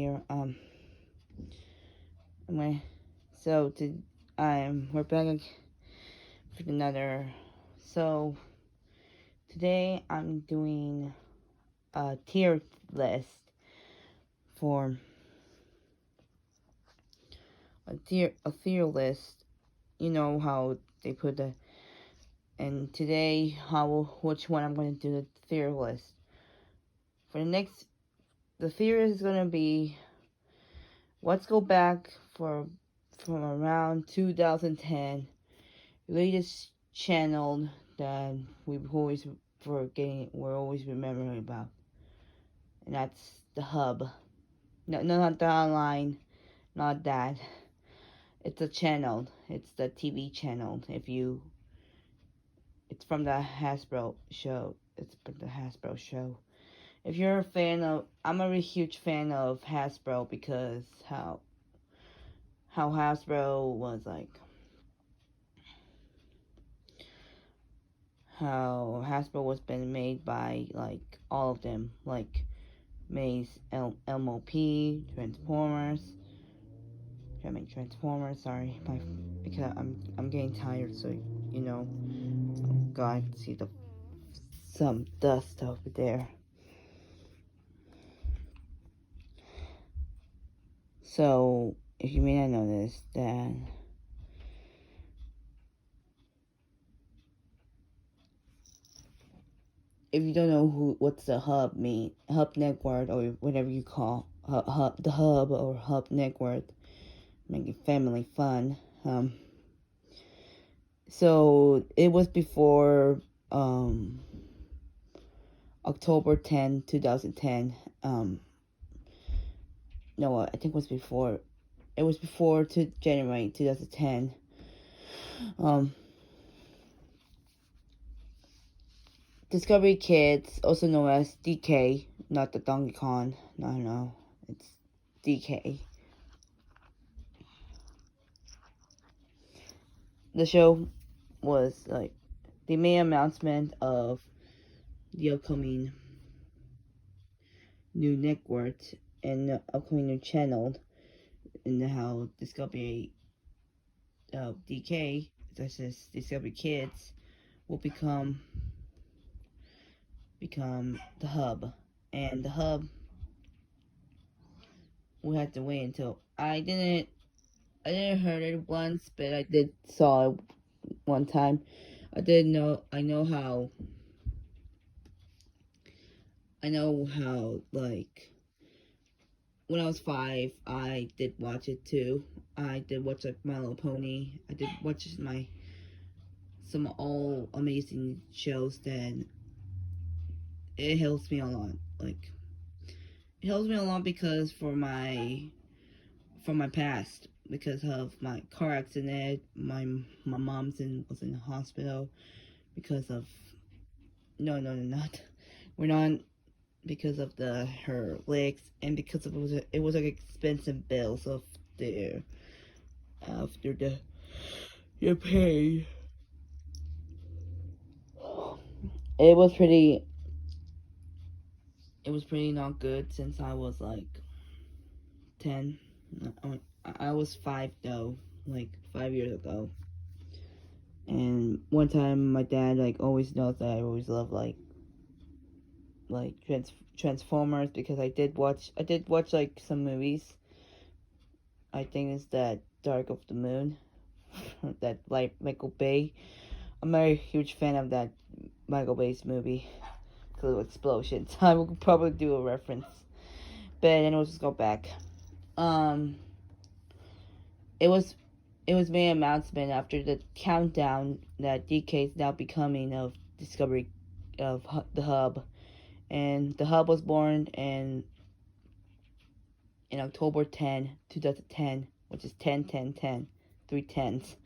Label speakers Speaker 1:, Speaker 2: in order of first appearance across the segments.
Speaker 1: Here, anyway, so we're back with another. So today I'm doing a tier list for a tier list. You know how they put and today which one I'm going to do the tier list for the tier is going to be. Let's go back from around 2010, latest channel that we're always remembering about, and that's the hub. No, not the online, not that. It's a channel. It's the TV channel. It's from the Hasbro show. It's from the Hasbro show. If you're a fan of, I'm a really huge fan of Hasbro because how Hasbro was like, how Hasbro was been made by like all of them, like Mlp Transformers. I mean Transformers. Sorry, because I'm getting tired, so you know. Oh God, see some dust over there. So if you may not know this, that if you don't know what's the hub network or whatever you call the hub or hub network, making family fun. So it was before October 10, 2010. No, I think it was before. It was before January 2010. Discovery Kids, also known as DK, not the Donkey Kong. No, it's DK. The show was like the main announcement of the upcoming new network and the upcoming new channel, and how Discovery DK, such as Discovery Kids, will become the hub, and the hub we had to wait until I didn't heard it once, but I did saw it one time. I know how like when I was 5, I did watch it too. I did watch like My Little Pony. I did watch some all amazing shows. Then it helps me a lot. Like it helps me a lot because from my past, because of my car accident. My was in the hospital because of not. We're not because of her legs, and because of it was like expensive bills of the after the your pay. It was pretty. It was pretty not good since I was like 10. I was 5 though, like 5 years ago. And one time, my dad like always knows that I always love like Transformers, because I did watch like some movies. I think it's that Dark of the Moon, that like Michael Bay. I'm a very huge fan of that Michael Bay's movie, because of explosions. I will probably do a reference, but then we'll just go back. Um, it was it was made an announcement after the countdown that DK is now becoming of Discovery of the hub, and the hub was born in October 10, 2010, which is 10 10 10, 3 tens.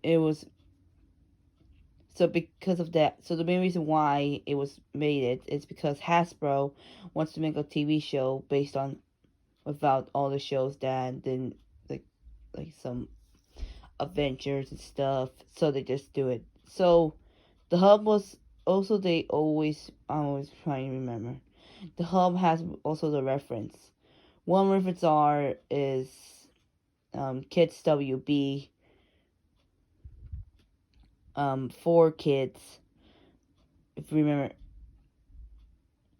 Speaker 1: It was so because of that. So the main reason why it was made is because Hasbro wants to make a TV show based on without all the shows that didn't like some adventures and stuff. So they just do it. So the hub was also I always trying to remember. the hub has also the reference. One reference is Kids WB, 4Kids. If you remember,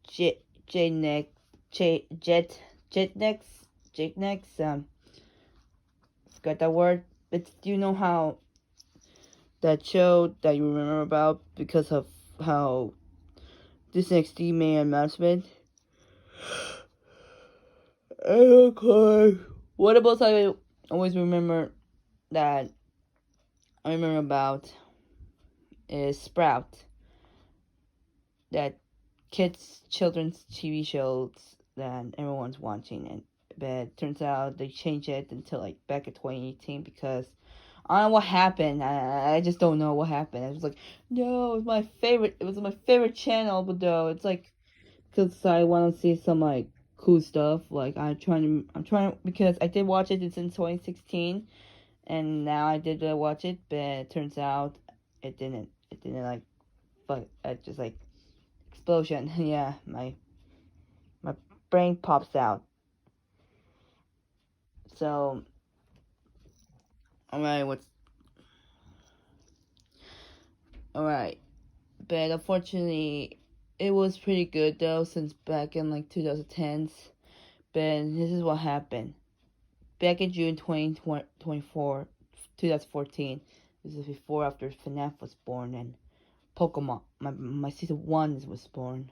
Speaker 1: Jetnex, forgot that word. But do you know how that show that you remember about because of how this NXT made an announcement? Okay. What about I always remember that I remember about is Sprout, that children's TV shows that everyone's watching, and but it turns out they changed it until like back in 2018 because I don't know what happened. I just don't know what happened. I was like, no, it was my favorite. It was my favorite channel, but though it's like because I want to see some like cool stuff. Like I'm trying because I did watch it. It's in 2016, and now I did watch it, but it turns out it didn't. It didn't like, but it just like explosion. Yeah, my brain pops out. So, alright. But unfortunately, it was pretty good though, since back in like 2010s. But this is what happened. Back in June 2024, 2014, this is before after FNAF was born and Pokemon, my season 1 was born.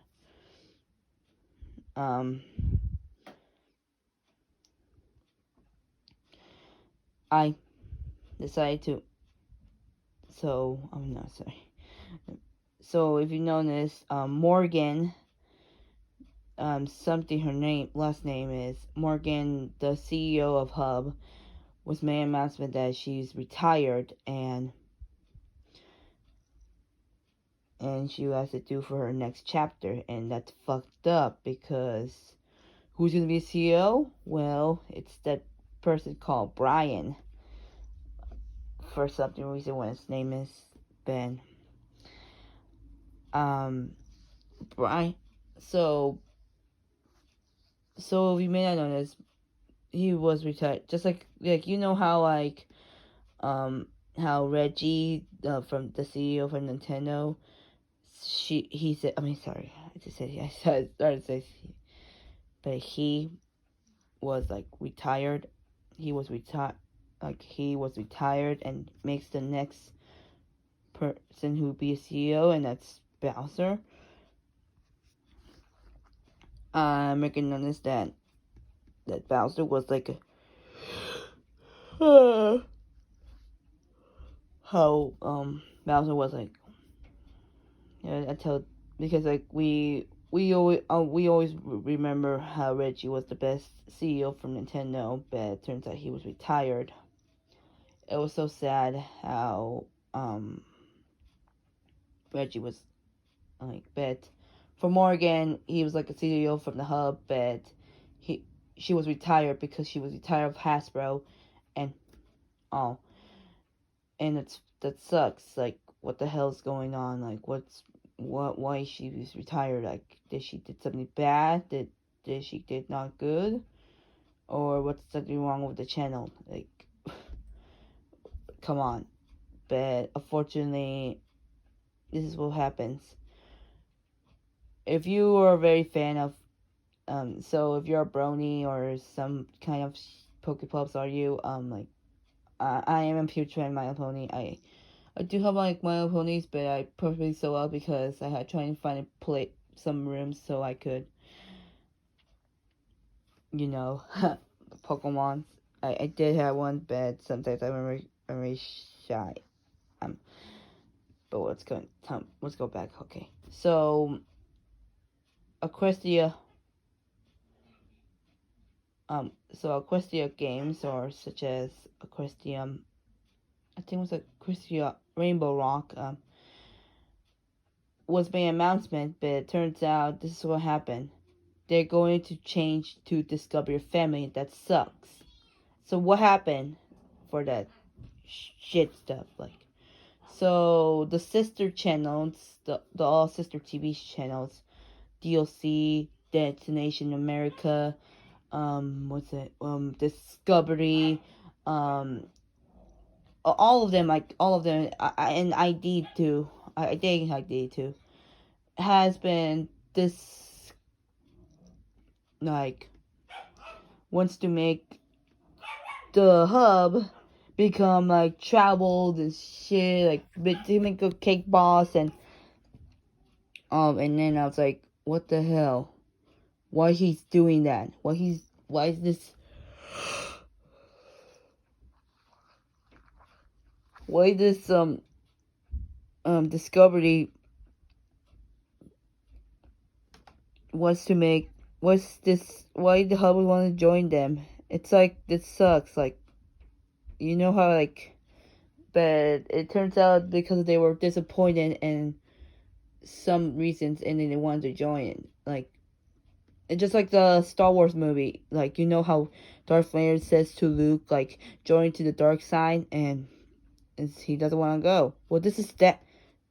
Speaker 1: I decided to, so, I'm not sorry. So if you notice, Morgan, something her last name is Morgan, the CEO of Hub, was made an announcement that she's retired and she has to do for her next chapter, and that's fucked up because who's gonna be a CEO? Well, it's that person called Brian. For something reason, when his name is Ben. Brian. So if you may not know this, he was retired. Just like you know how how Reggie from the CEO from Nintendo, he said, I mean, sorry, I just said, I started to say, but he was like retired. He was retired and makes the next person who would be a CEO, and that's Bowser. I'm making notice that Bowser was like how Bowser was like, yeah, I tell, because like we always remember how Reggie was the best CEO from Nintendo, but it turns out he was retired. It was so sad how Reggie was like, but for Morgan, he was like a CEO from the hub, but she was retired because she was retired of Hasbro, and oh, and that sucks. Like, what the hell's going on? Like, why she was retired? Like, did she did something bad? Did she did not good? Or what's something wrong with the channel? Like, come on. But unfortunately, this is what happens. If you are a very fan of, so if you're a brony or some kind of Pokepups, are you, like, I am a huge fan of My Little Pony. I do have like My Little Ponies, but I perfectly so well because I had trying to find a play some rooms so I could, you know, Pokemon. I did have one, but sometimes I'm very shy. But let's go back. Okay, so Equestria, Equestria games are such as Equestrium, I think it was Equestria Rainbow Rock, was my announcement, but it turns out this is what happened. They're going to change to Discover Your Family. That sucks. So what happened for that shit stuff? Like, so the sister channels, the all sister TV channels, DLC, Destination America, Discovery, all of them, and ID too. I think ID too has been this, like, wants to make the hub become like traveled and shit, like to make a cake boss, and then I was like, what the hell? Why he's doing that? Why is this? Why this Discovery wants to make, what's this? Why the hub would want to join them? It's like, this sucks. Like, you know how, like, but it turns out because they were disappointed in some reasons, and then they wanted to join. Like, it's just like the Star Wars movie. Like, you know how Darth Vader says to Luke, like, join to the dark side, and he doesn't want to go. Well, this is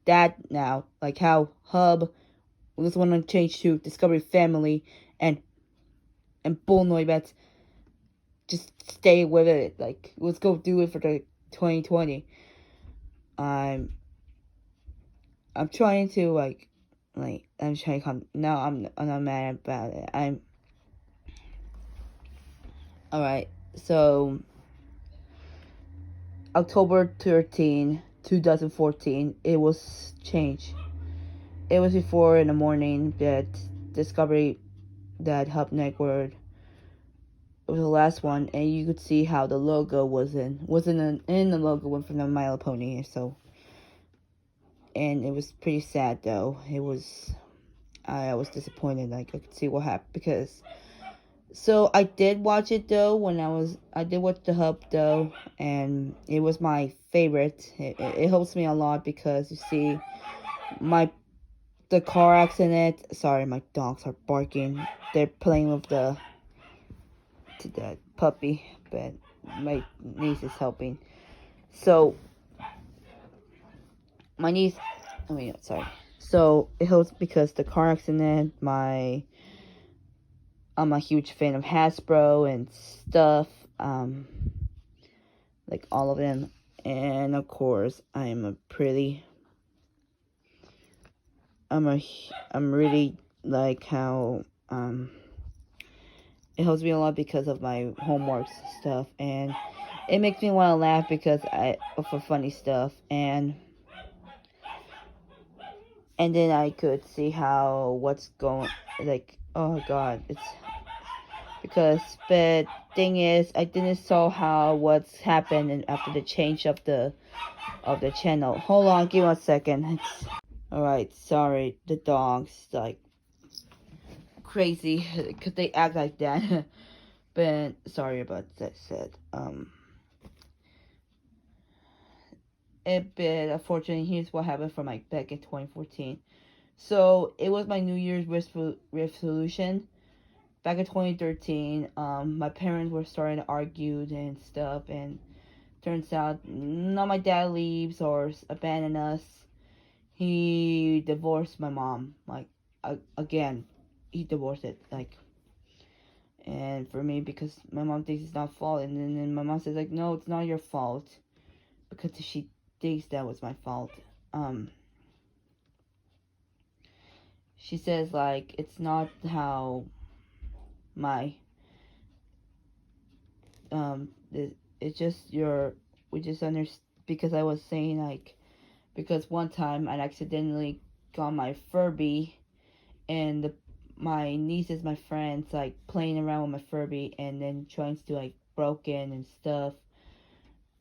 Speaker 1: that now. Like how Hub doesn't want to change to Discovery Family, and Bullnoy bets just stay with it. Like, let's go do it for the 2020. I'm trying to I'm trying to come. No, I'm not mad about it. I'm alright. So October 13, 2014, it was changed. It was before in the morning that Discovery, that Hub Network was the last one, and you could see how the logo wasn't in the logo went from the My Little Pony. So, and it was pretty sad though. I was disappointed. Like, I could see what happened because. So I did watch it though I did watch the Hub though, and it was my favorite. It helps me a lot because you see the car accident. Sorry, my dogs are barking. They're playing with the puppy, but my niece is helping. So my niece, sorry. So it helps because the car accident. I'm a huge fan of Hasbro and stuff, like all of them, and of course I'm really like how it helps me a lot because of my homework stuff, and it makes me want to laugh because for funny stuff, and then I could see how what's going, like, oh god, it's because the thing is I didn't saw how what's happened after the change of the channel. Hold on, give me 1 second. Alright, sorry, the dogs like crazy because they act like that. But sorry about that said. But unfortunately, here's what happened for my back in 2014. So it was my New Year's resolution. Back in 2013, my parents were starting to argue and stuff, and turns out not my dad leaves or abandon us. He divorced my mom. Like, again, he divorced it. Like, and for me, because my mom thinks it's not fault, and then my mom says like, no, it's not your fault, because she thinks that was my fault. She says like, it's not how my it's just we just understand, because I was saying like, because one time I accidentally got my Furby, and my nieces, my friends, like playing around with my Furby, and then trying to like broken and stuff,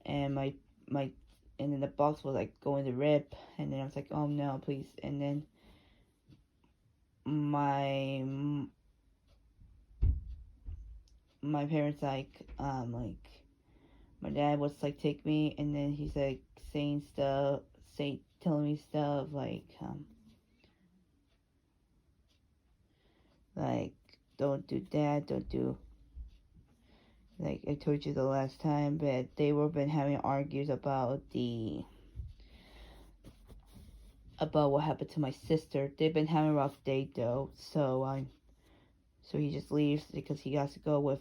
Speaker 1: and my and then the box was like going to rip, and then I was like, oh no, please, and then my parents like my dad was like, take me, and then he's like telling me stuff like don't do that, don't do, like I told you the last time, but they were been having argues about what happened to my sister. They've been having a rough day though, so So he just leaves because he has to go with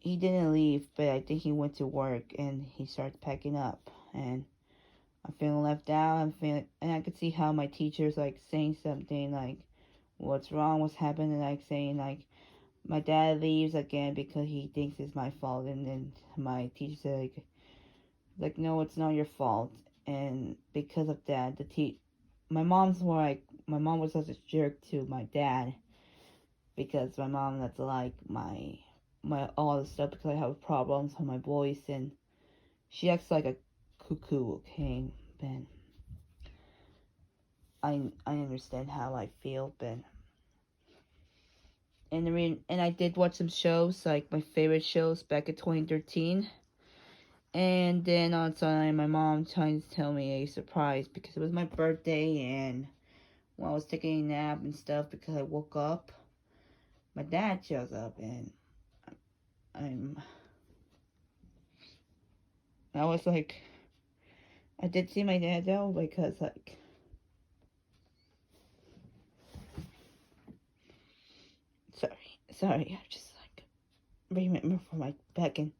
Speaker 1: he didn't leave, but I think he went to work and he starts packing up, and I'm feeling left out. And I could see how my teacher's like saying something like, "What's wrong? What's happened?" And like saying like, "My dad leaves again because he thinks it's my fault." And then my teacher said like, "No, it's not your fault." And because of that, my mom's more like, my mom was such a jerk to my dad, because my mom that's like my all the stuff, because I have problems with my voice, and she acts like a cuckoo. Okay, Ben. I understand how I feel, Ben. And I did watch some shows, like my favorite shows back in 2013. And then on Sunday, my mom tried to tell me a surprise because it was my birthday, and when I was taking a nap and stuff, because I woke up, my dad shows up, and I'm I was like, I did see my dad though, because like, sorry, I just like remember for my back in,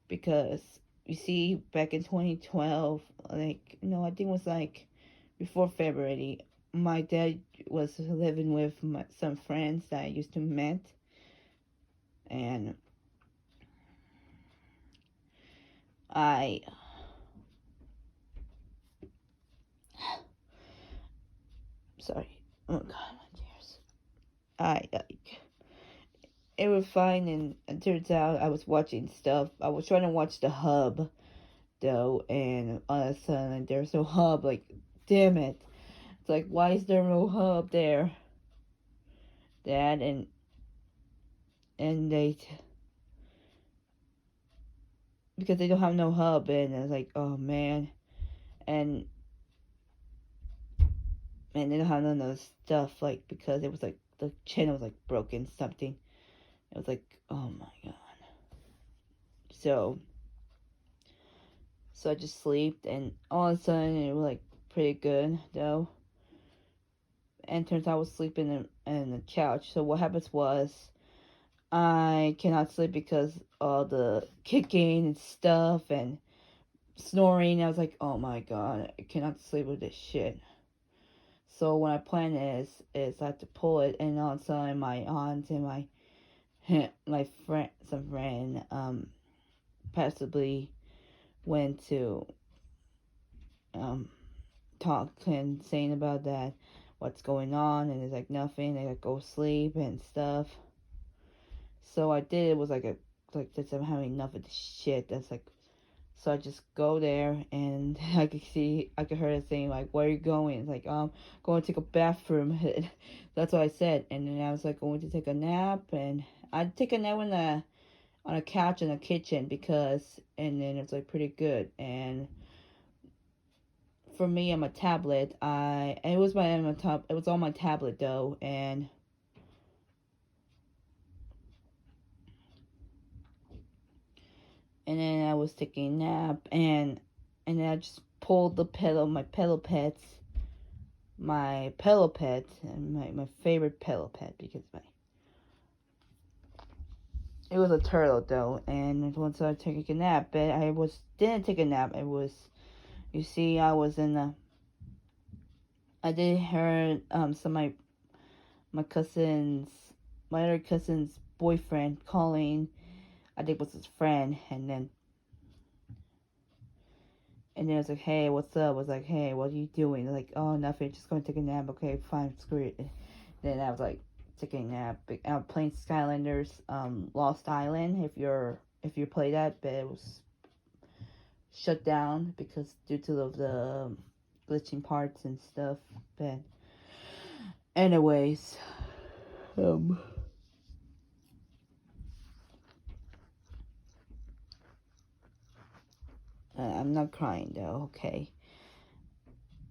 Speaker 1: because you see back in 2012, like, no, I think it was like before February, my dad was living with some friends that I used to met, and I sorry, oh god, my tears. I like, it was fine, and it turns out I was watching stuff. I was trying to watch the Hub though, and all of a sudden there's no Hub. Like, damn it! It's like, why is there no Hub there, Dad? And they, because they don't have no Hub, and it's like, oh man, and they don't have none of the stuff, like, because it was like the channel was like broken something. It was like, oh my god. So I just slept, and all of a sudden it was like pretty good though. And turns out I was sleeping in the couch. So what happens was, I cannot sleep because all the kicking and stuff and snoring. I was like, oh my god, I cannot sleep with this shit. So what I plan is I have to pull it, and all of a sudden my aunt and my friend, some friend, possibly went to talk and saying about that, what's going on, and it's like nothing. They like go sleep and stuff. So I did. It was like that I'm having enough of this shit. That's like, so I just go there, and I could hear her saying like, "Where are you going?" It's like, going to take a bathroom. That's what I said. And then I was like going to take a nap, and I'd take a nap on a couch in the kitchen, because, and then it's like pretty good. And for me, on my tablet, it was it was on my tablet though, and then I was taking a nap, and then I just pulled my pillow pet, and my favorite pillow pet, because it was a turtle though. And once I took a nap, but didn't take a nap. It was, you see, I did hear some of my cousins, my other cousin's boyfriend calling. I think it was his friend, and then I was like, "Hey, what's up?" I was like, "Hey, what are you doing?" They're like, "Oh, nothing, just going to take a nap." Okay, fine, screw it. Then I was like taking a nap. Playing Skylanders, Lost Island. If you play that, but it was shut down because due to the glitching parts and stuff. But anyways, I'm not crying though. Okay,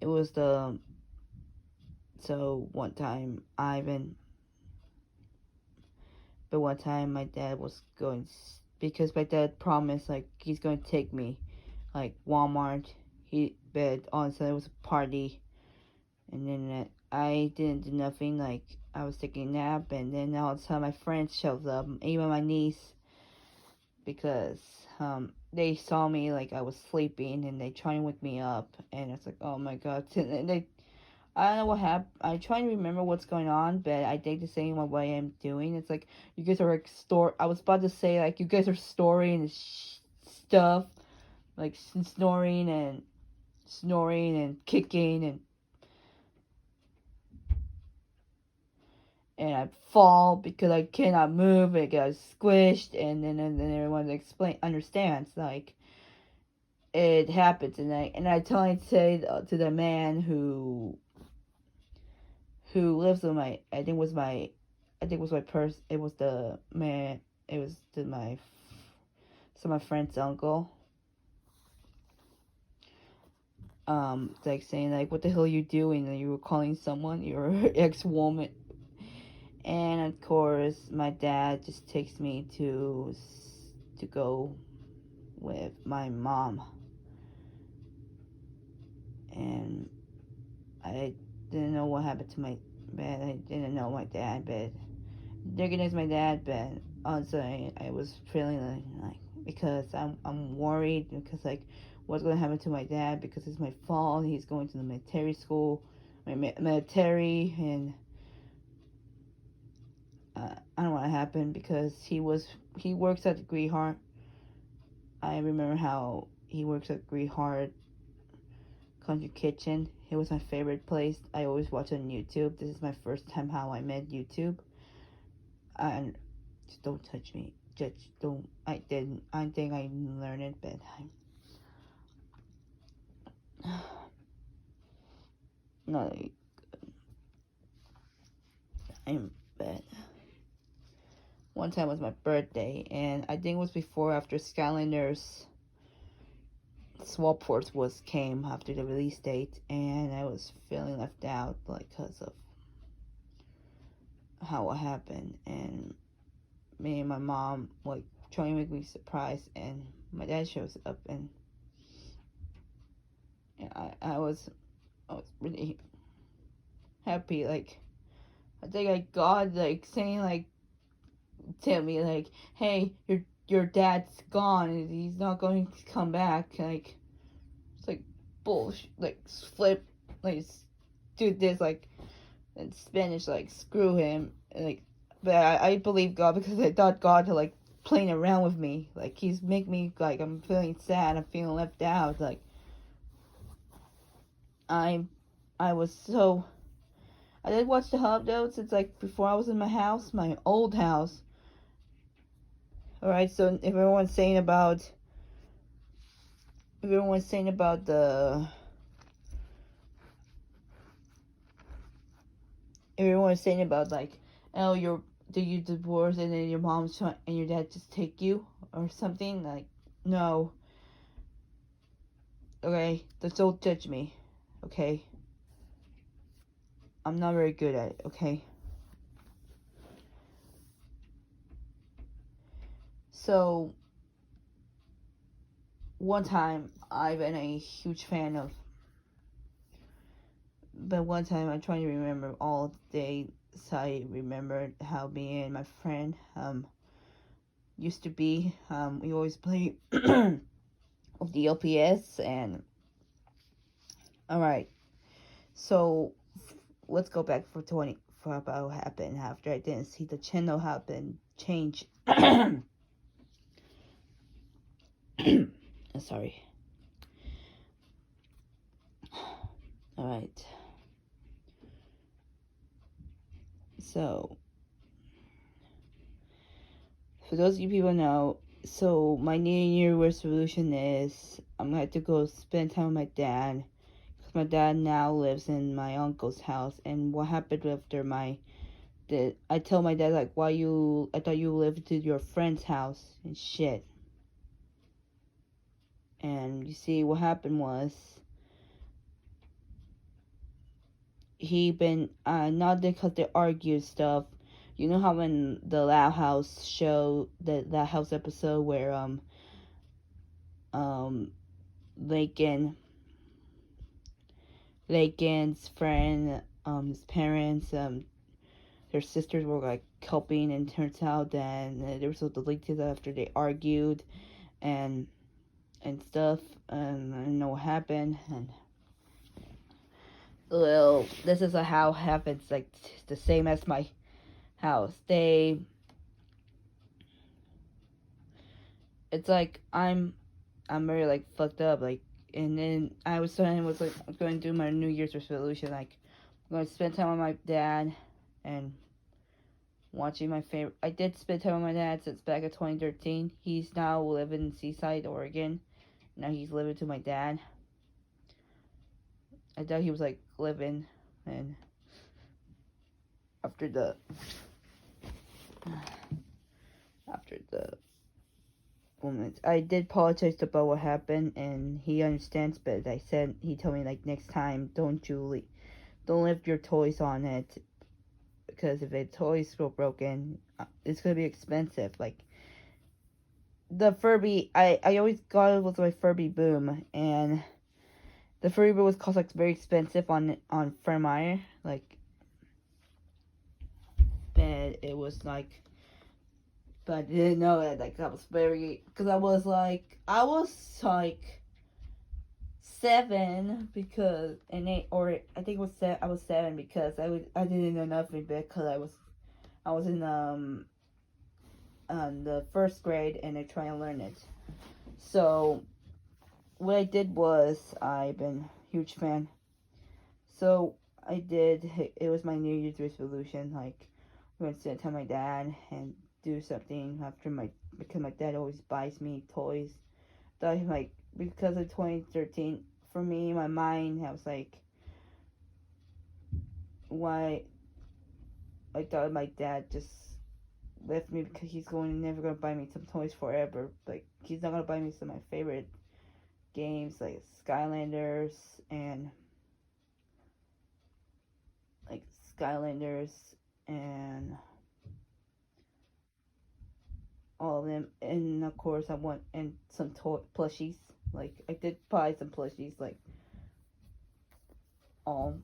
Speaker 1: it was so one time but one time my dad was going, because my dad promised like he's going to take me like Walmart. But honestly it was a party, and then I didn't do nothing. Like, I was taking a nap, and then all of a sudden my friend shows up, even my niece, because they saw me like I was sleeping, and they try and wake me up, and it's like, oh my god. And they, I don't know what happened. I try to remember what's going on, but I think the same way I'm doing. It's like, you guys are like I was about to say, like, you guys are storing stuff, like snoring and kicking, and I fall because I cannot move. It got squished, and then everyone understands, like, it happens. And I totally say to the man who lives with my, I think it was my it was the man, it was my friend's uncle, like, saying, like, what the hell are you doing? And you were calling someone, your ex-woman. And of course my dad just takes me to go with my mom, and I didn't know what happened to my dad. I didn't know my dad, but recognized my dad. But also I was feeling like, because I'm worried, because, like, what's gonna happen to my dad, because it's my fault. He's going to the military school, military, and I don't want to happen, because he works at the Green Heart. I remember how he works at Green Heart Country Kitchen. It was my favorite place. I always watch on YouTube. This is my first time how I met YouTube. And just don't touch me. Just don't. I didn't. I think I learned it, but not like, I'm bad. One time was my birthday, and I think it was before after Skylanders Swap Force came after the release date, and I was feeling left out, like, because of how it happened. And me and my mom, like, trying to make me surprised, and my dad shows up, and I was really happy. Like, I think I got, like, saying, like, tell me, like, hey, your dad's gone, he's not going to come back. Like, it's like bullshit. Like, flip, like, do this, like, in Spanish, like, screw him. Like, but I believe God, because I thought God had, like, playing around with me. Like, he's making me, like, I'm feeling sad, I'm feeling left out. Like, I was so, I did watch the hub, though, since, like, before I was in my house, my old house. Alright, so if everyone's saying about the, everyone's saying about, like, oh, do you divorce, and then your mom's trying, and your dad just take you or something? Like, no. Okay, don't judge me. Okay, I'm not very good at it. Okay. So one time, I've been a huge fan of, but one time I'm trying to remember all the days. I remembered how me and my friend used to be. We always play of the LPS. And alright, so let's go back for about what happened after I didn't see the channel happen change. Sorry. Alright. So, for those of you people know, so my New Year resolution is I'm going to have to go spend time with my dad. Because my dad now lives in my uncle's house. And what happened after I told my dad, like, I thought you lived at your friend's house and shit. And you see, what happened was, he been, not because they argued stuff. You know how in the Loud House show, that house episode where, Laken's friend, his parents, their sisters were like helping, and turns out that there was a deleted after they argued and stuff, and I don't know what happened. And well, this is how it happens, like the same as my house. It's like I'm very like fucked up, like, and then I was saying was like I'm going to do my New Year's resolution, like I'm going to spend time with my dad and watching my favorite. I did spend time with my dad since back in 2013. He's now living in Seaside, Oregon. Now he's living to my dad. I thought he was like living, and after the moment, I did apologize about what happened, and he understands. But he told me like next time, don't leave your toys on it, because if the toys go broken, it's gonna be expensive. Like the Furby, I always got it with my Furby Boom, and the Furby Boom was cost like very expensive on Fairmire, like, but it was like, but I didn't know that like that was very, because I was like 7 because and 8, or I think it was I was 7 because I didn't know nothing because I was in the first grade and I trying to learn it. So what I did was, I've been a huge fan. So I did. It was my New Year's resolution. Like, I'm gonna spend time with my dad and do something because my dad always buys me toys. That like, because of 2013, for me, in my mind, I was like, why? I thought my dad just left me because he's never gonna buy me some toys forever. Like, he's not gonna buy me some of my favorite games like Skylanders and like Skylanders and all of them, and of course I want and some plushies. Like, I did buy some plushies, like all.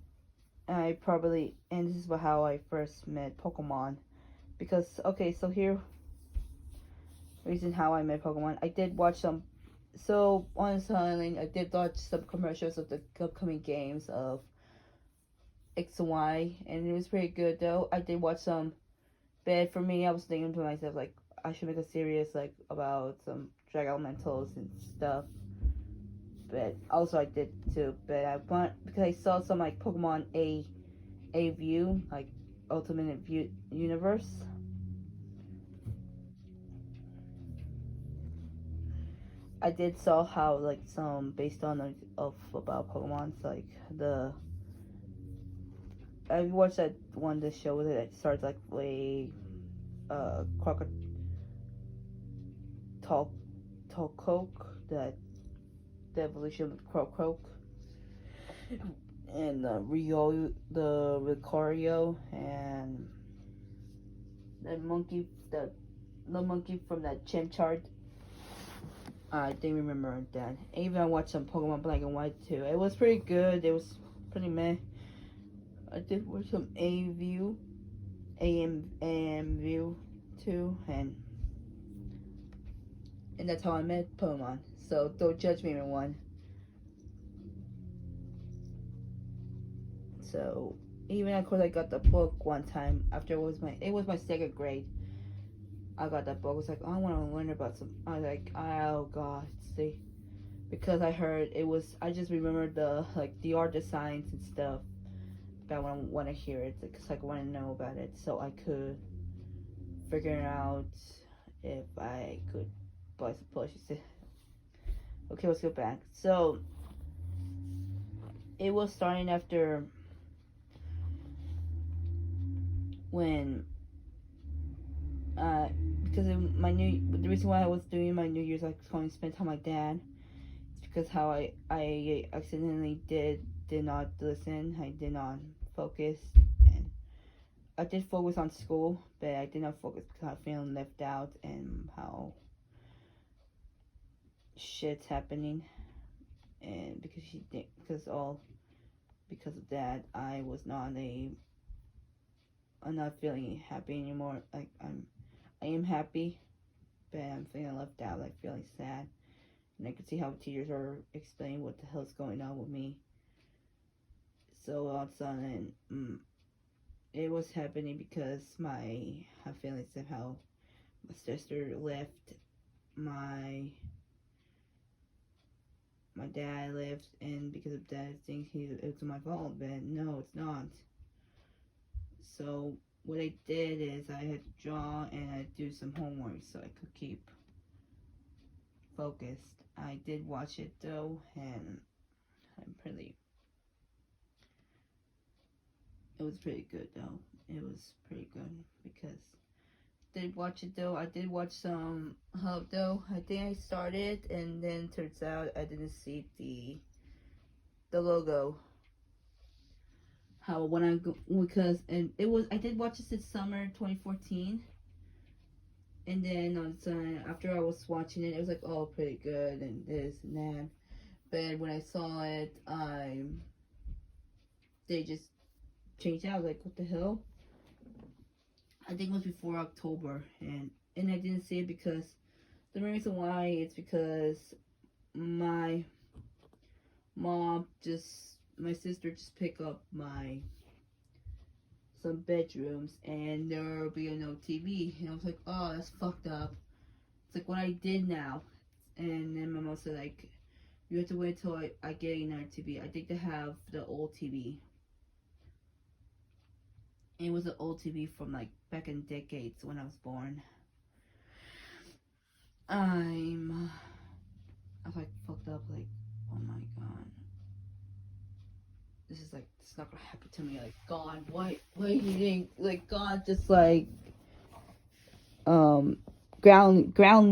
Speaker 1: I probably, and this is how I first met Pokemon, because okay, so here reason how I met Pokemon. I did watch some. So on Island, I did watch some commercials of the upcoming games of X and Y, and it was pretty good though. I did watch some. But for me, I was thinking to myself like, I should make a series like about some drag elementals and stuff. But also I did too. But I want, because I saw some like Pokemon A View, like Ultimate View Universe. I did saw how like some based on like of about Pokemon's like the. I watched that one the show that starts like way Croc Talk Talk that the evolution of Croak and the Ricario, and the monkey from that chimp chart. I didn't remember that. Even I watched some Pokemon Black and White too. It was pretty good. It was pretty meh. I did watch some AM View too, and that's how I met Pokemon. So don't judge me, everyone. So even of course I got the book one time after it was my second grade. I got that book. I was like, oh, I want to learn about some. I was like, oh god, see, because I heard it was. I just remembered the art designs and stuff. But I want to hear it because I want to know about it, so I could figure out if I could buy some plushies. Okay, let's go back. So it was starting after when because of the reason why I was doing my New Year's, like going to spend time with my dad, is because how I accidentally did not listen. I did not focus, and I did focus on school, but I did not focus because I feeling left out and how shit's happening, and because because of that, I'm not feeling happy anymore. Like I am happy, but I'm feeling left out, like feeling sad. And I can see how teachers are explaining what the hell's going on with me. So all of a sudden, it was happening because I'm feeling somehow my sister left, my dad left, and because of that, I think it's my fault. But no, it's not. So what I did is I had to draw and I had to do some homework so I could keep focused. I did watch it though, and it was pretty good though. It was pretty good because did watch it though. I did watch some Hub though. I think I started and then turns out I didn't see the logo. How when I go because and it was I did watch this in summer 2014, and then on Sunday after I was watching it, it was like oh pretty good and this and that. But when I saw it, they just changed out. Like what the hell? I think it was before October, and I didn't see it because the reason why it's because my my sister just picked up some bedrooms and there will be no TV, and I was like, oh, that's fucked up. It's like what I did now, and then my mom said like, you have to wait till I get another TV. I think they have the old TV. It was an old TV from like back in decades when I was born. I was like fucked up, like, oh my god. It's not gonna happen to me. Like, God, why do you think, like, God just like, ground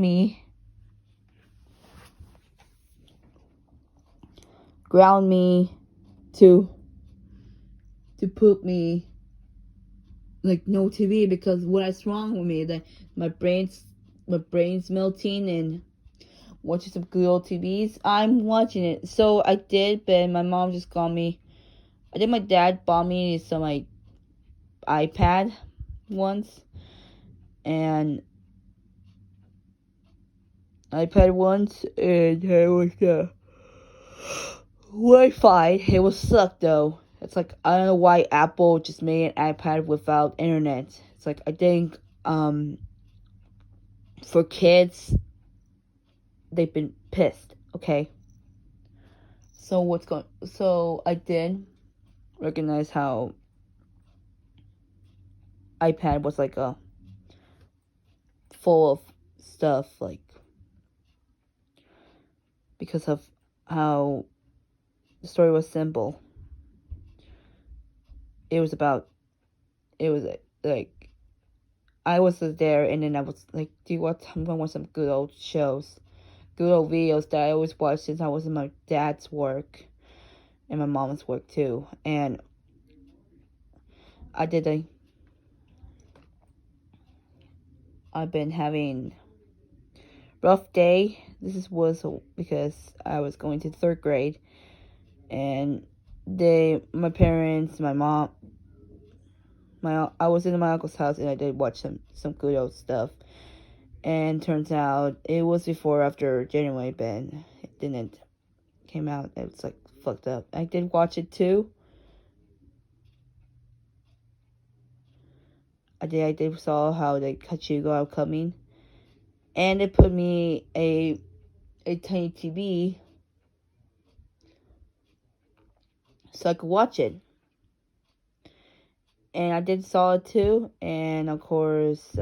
Speaker 1: me to put me, like, no TV because what's wrong with me? That my brain's melting and watching some good old TVs. I'm watching it. So I did, but my mom just got me. I think my dad bought me some like iPad once, and it was Wi-Fi. It was sucked though. It's like I don't know why Apple just made an iPad without internet. It's like I think for kids they've been pissed. Okay. So I did recognize how iPad was like a full of stuff, like because of how the story was simple. It was like I was there, and then I was like, do you want some good old shows, good old videos that I always watched since I was in my dad's work and my mom's work too. And I've been having rough day. Was because I was going to third grade, and my parents, my mom, I was in my uncle's house, and I did watch some good old stuff. And turns out it was before after January, but it didn't came out. It was like fucked up. I did watch it too. I did saw how the Kachugo are coming, and it put me a tiny TV so I could watch it. And I did saw it too, and of course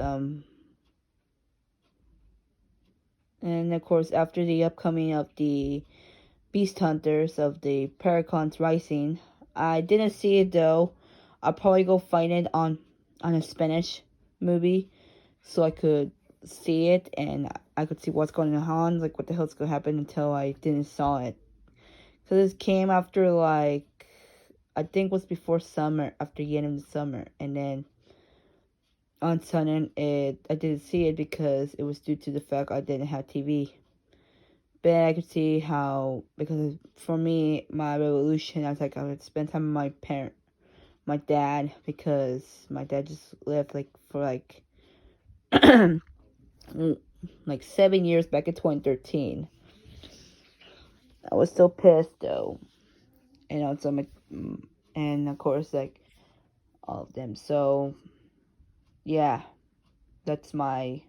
Speaker 1: after the upcoming of the Beast Hunters of the Paracons Rising, I didn't see it though. I'll probably go find it on a Spanish movie so I could see it and I could see what's going on, like what the hell's gonna happen, until I didn't saw it. Because it came after like, I think it was before summer, after the end of the summer, and then on Sunday I didn't see it because it was due to the fact I didn't have TV. but I could see how, because for me, my revolution, I was like, I would spend time with my dad, because my dad just lived like for like like 7 years back in 2013. I was still pissed though, and also and of course like all of them. So yeah, that's my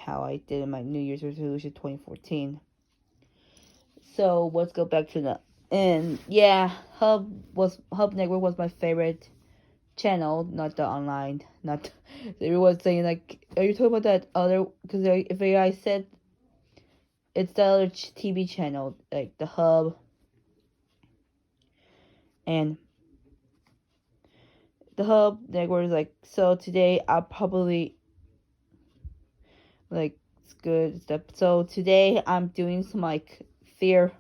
Speaker 1: how I did in my New Year's resolution 2014. So let's go back to the and yeah, Hub Network was my favorite channel, not the online, not everyone's saying like, are you talking about that other? Because if I said it's the other TV channel, like the Hub, and the Hub Network is like, so today I'll probably like it's good stuff. So today I'm doing some like fear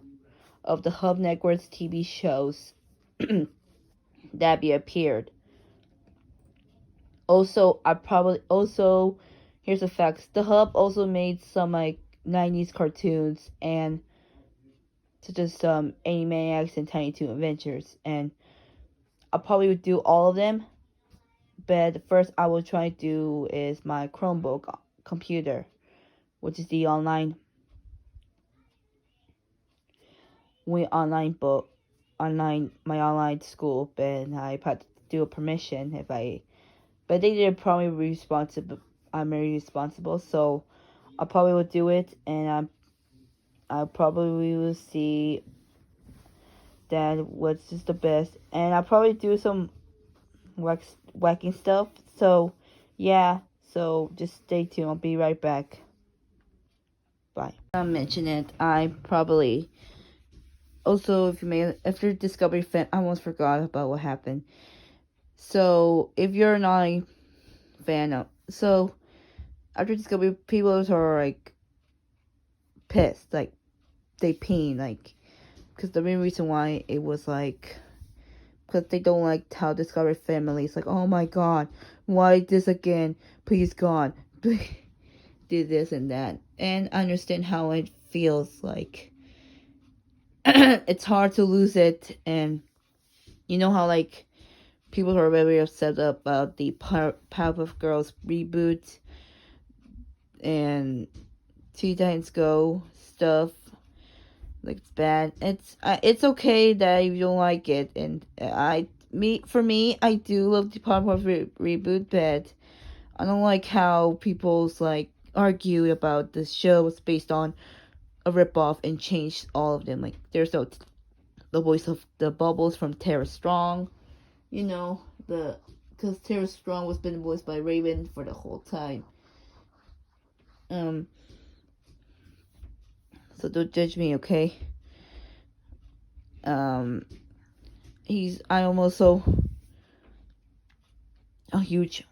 Speaker 1: of the Hub Network's TV shows that be appeared. Also, here's the facts. The Hub also made some like 90s cartoons and such as some Animaniacs and Tiny Toon Adventures, and I probably would do all of them. But the first I will try to do is my Chromebook computer, which is the online my online school. But I had to do a permission if I. But they did probably responsible. I'm very responsible, so I probably will do it, and I probably will see that what's just the best, and I'll probably do some whacking stuff. So yeah, so just stay tuned. I'll be right back. Bye. I mentioned it. I probably also, if you're a Discovery fan, I almost forgot about what happened. So if you're not a fan of, so after Discovery, people are like pissed, like they peen, like, because the main reason why it was like, because they don't like how Discovery family is like, oh my god, why this again? Please God, do this and that. And I understand how it feels like. It's hard to lose it, and you know how like people are very upset about the Powerpuff Girls reboot and Teen Titans Go stuff. Like it's bad. It's okay that you don't like it, and for me, I do love the Powerpuff reboot, but I don't like how people's like argue about the show was based on a ripoff and changed all of them. Like there's no the voice of the Bubbles from Tara Strong, you know, because Tara Strong was been voiced by Raven for the whole time. So don't judge me, okay? I'm also a huge.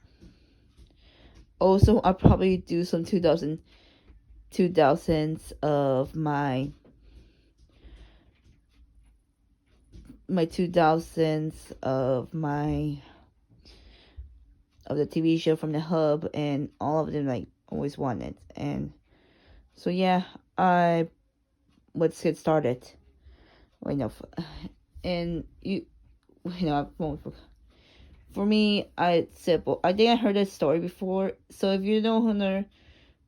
Speaker 1: Also, I'll probably do some 2000s of my 2000s of the TV show from the Hub, and all of them like always wanted. And so yeah, let's get started. Wait, no, and for me, it's simple. I think I heard this story before. So if you know her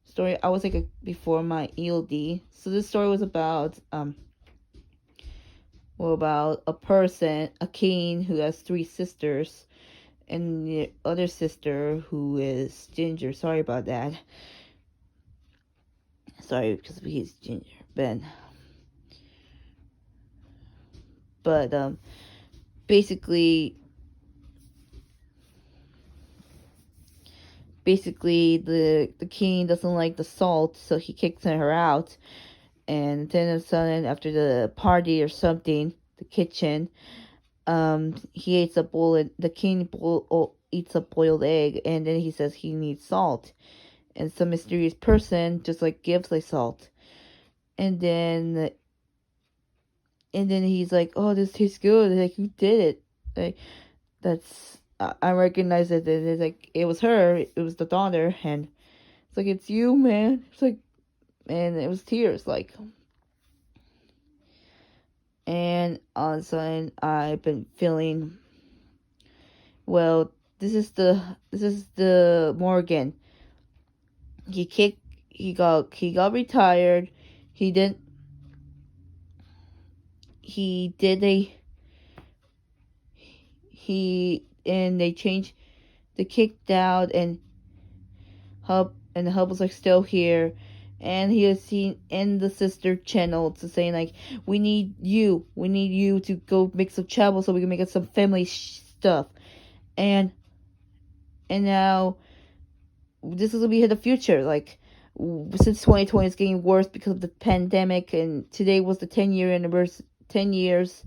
Speaker 1: story, I was like before my ELD. So this story was about about a person, a king who has 3 sisters, and the other sister who is ginger. Sorry about that. Sorry, because he's ginger, Ben. But basically the king doesn't like the salt, so he kicks her out. And then all of a sudden, after the party or something, the kitchen, he eats the king eats a boiled egg, and then he says he needs salt, and some mysterious person just like gives like salt, and then he's like, oh, this tastes good, like, who did it? Like, that's I recognize it's like it was her, it was the daughter, and it's like, it's you, man. It's like, and it was tears, like. And all of a sudden, I've been feeling, well, this is the Morgan. He got retired. He did and they changed, they kicked out, and the hub was like still here, and he was seen in the sister channel to saying like, we need you to go make some travel so we can make some family stuff, and now this is gonna be the future. Like, since 2020 is getting worse because of the pandemic, and today was the 10-year anniversary, 10 years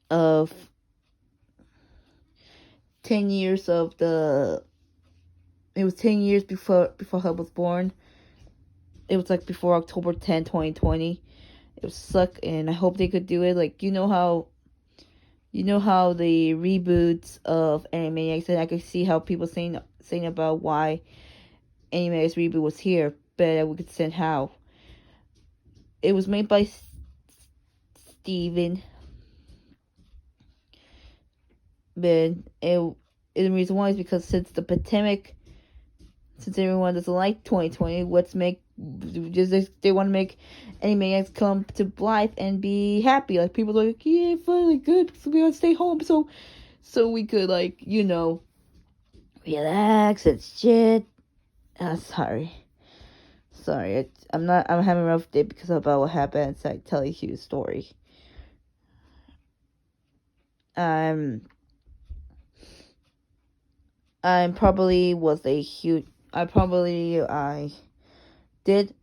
Speaker 1: of 10 years of the, it was 10 years before Hub was born. It was like before October 10, 2020. It was suck, and I hope they could do it. Like, you know how the reboots of Animaniacs, and I could see how people saying about why Animaniacs reboot was here, but we could see how. It was made by Steven, but the reason why is because since the pandemic, since everyone doesn't like 2020, they want to make Animaniacs come to life and be happy. Like, people are like, yeah, finally good, so we gotta stay home, so we could, like, relax and shit. Sorry, I'm having a rough day because about what happened, so I tell you a story. I probably was a huge, I did,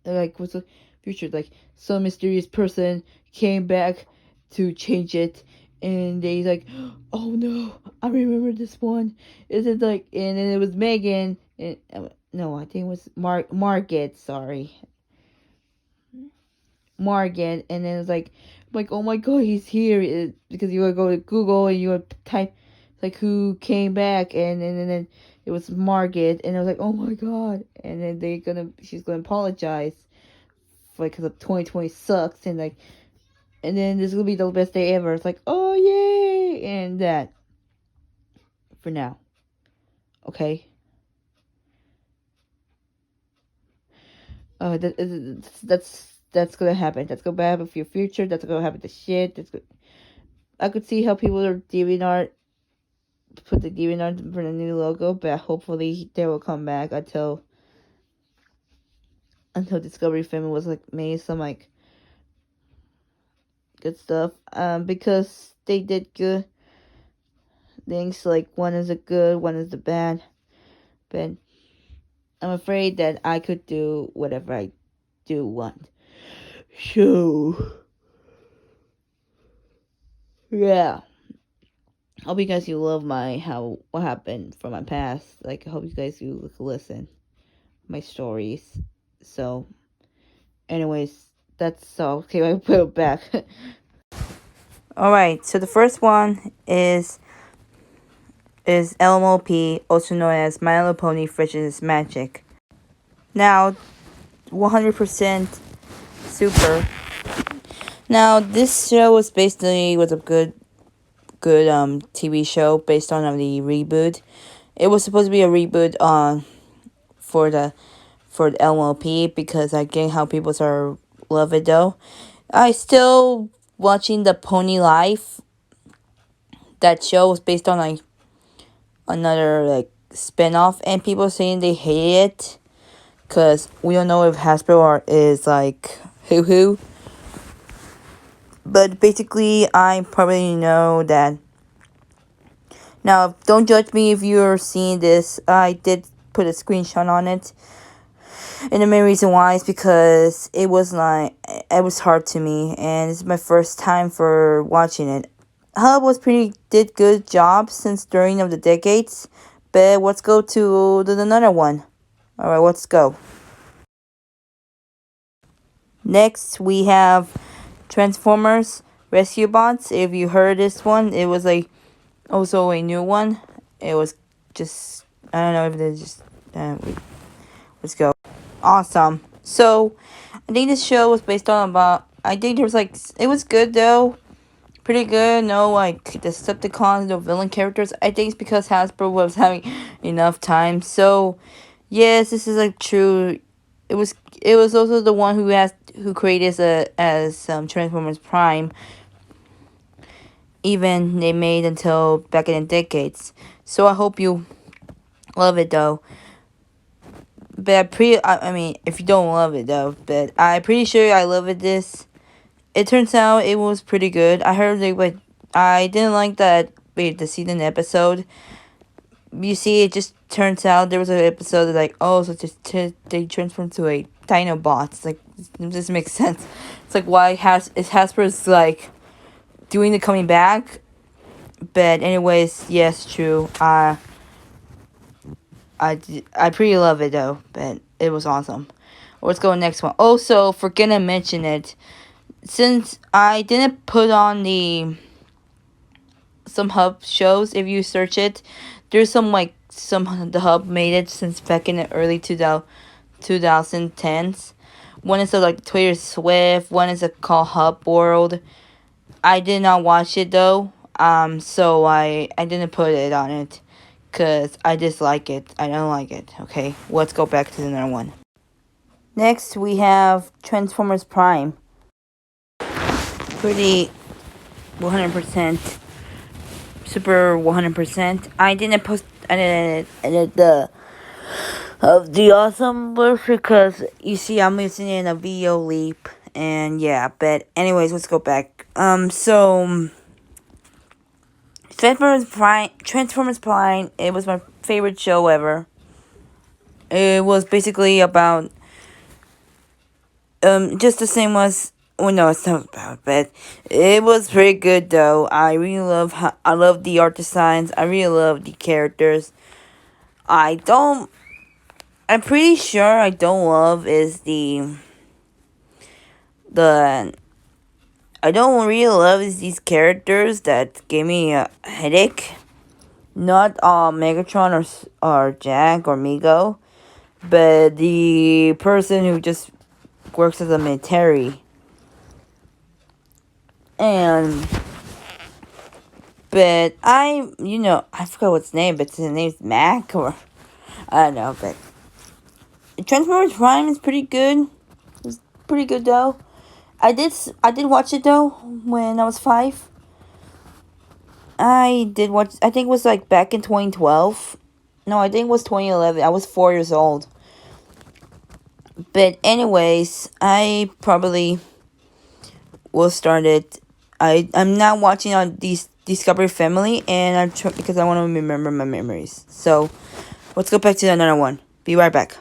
Speaker 1: like, what's the future, like, some mysterious person came back to change it, and they like, oh no, I remember this one. Is it like, and then it was Megan, and no, I think it was Margaret, sorry. Margaret, and then it's like, oh my god, he's here, because you would go to Google and you would type like who came back, and then it was Margaret, and I was like, oh my god, and then she's gonna apologize for, like, because 2020 sucks, and like, and then this will be the best day ever. It's like, oh yay, and that for now, okay. That's gonna happen. That's gonna happen for your future. That's gonna happen to shit. I could see how people are DeviantArt, put the DeviantArt for the new logo, but hopefully they will come back until Discovery Family was like made some like good stuff. Because they did good things. Like, one is the good, one is the bad. But I'm afraid that I could do whatever I do want. So yeah. Hope you guys love what happened from my past. Like, I hope you guys listen my stories. So, anyways, that's all. Okay, I put it back. Alright, so the first one is Mlp, also known as My Little Pony Fritz's Magic. Now, 100% super. Now, this show was a good TV show based on the reboot. It was supposed to be a reboot for the LMLP, because I get how people love it though. I still watching the Pony Life. That show was based on like another like spin-off, and people saying they hate it because we don't know if hasbro is like hoo-hoo. But basically, I probably know that. Now, don't judge me if you're seeing this. I did put a screenshot on it. And the main reason why is because it was hard to me, and it's my first time for watching it. Hub did good job since during of the decades, but let's go to another one. Alright, let's go. Next, we have Transformers Rescue Bots. If you heard this one, it was also a new one. It was just I don't know if they just let's go. Awesome. So I think this show was based on about. I think there was like it was good though. Pretty good. No, like the Decepticons, the villain characters. I think it's because Hasbro was having enough time. So, yes, this is like true. It was also the one who created as Transformers Prime. Even they made until back in the decades. So I hope you love it though. But I mean, if you don't love it though, but I'm pretty sure I love it. It turns out it was pretty good. I heard I didn't like the season episode. You see, it just turns out there was an episode that like, oh, so they transformed to a Dinobot. It's like, this makes sense. It's like, why Hasbro's like doing the coming back? But anyways, yes, true. I pretty love it though, but it was awesome. Let's go next one. Also, forget to mention it. Since I didn't put on some hub shows, if you search it, there's some the hub made it since back in the early 2010s. One is like Twitter Swift, one is called Hub World. I did not watch it though, so I didn't put it on it, cause I dislike it. I don't like it. Okay, let's go back to the other one. Next we have Transformers Prime. Pretty 100%. Super 100%. I didn't post edit the awesome verse because you see I'm using it in a video leap, and yeah, but anyways, let's go back. So Transformers Prime, it was my favorite show ever. It was basically about just the same as, well, no, it's not about, but it was pretty good though. I love the art designs. I really love the characters. I'm pretty sure I don't love is I don't really love is these characters that gave me a headache. Not Megatron or Jack or Mego, but the person who just works as a military. But I forgot what's name, but his name's Mac, or I don't know, but Transformers Prime is pretty good. It's pretty good though. I did watch it though when I was 5. I did watch. I think it was like back in 2012. No, I think it was 2011. I was 4 years old. But anyways, I probably will start it. I'm not watching on Discovery Family, and because I want to remember my memories. So let's go back to another one. Be right back.